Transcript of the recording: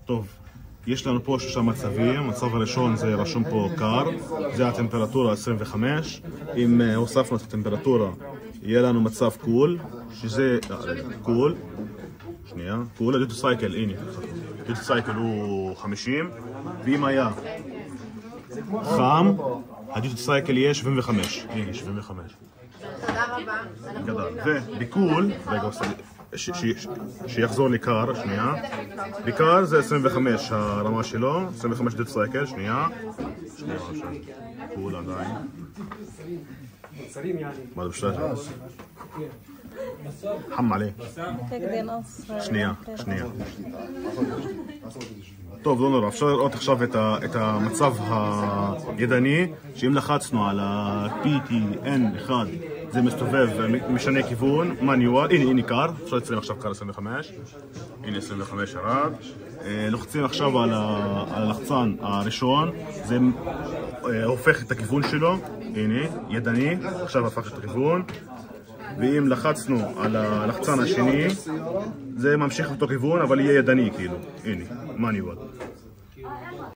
טוב, יש לנו פה 3 מצבים. המצב הראשון זה רשום פה קר, זה הטמפרטורה 25. אם הוספנו את הטמפרטורה, יהיה לנו מצב קול, שזה קול. שנייה, קול, הדיוטי סייקל, הנה, הדיוטי סייקל הוא 50, ואם היה חם, הדיוטי סייקל יהיה 75. הנה, 75. תודה רבה. ובקול, רגע, שיחזור לי קר, שנייה. בקר זה 25 הרמה שלו, 25 דיוטי סייקל, שנייה. קול עדיין. מה זה בשלב? حم عليه שנייה. טוב, לא נורא, אפשר לראות עכשיו את המצב הידני, שאם לחצנו על ה-PTN1 זה מסתובב ומשנה כיוון, מניואל, הנה קר, אפשר לצלם עכשיו קר 25, הנה 25 ירד, לוחצים עכשיו על הלחצן הראשון, זה הופך את הכיוון שלו, הנה, ידני, עכשיו הפך את הכיוון, ואם לחצנו על הלחצן השני, זה ממשיך אותו כיוון, אבל יהיה ידני כאילו, הנה, מניואל.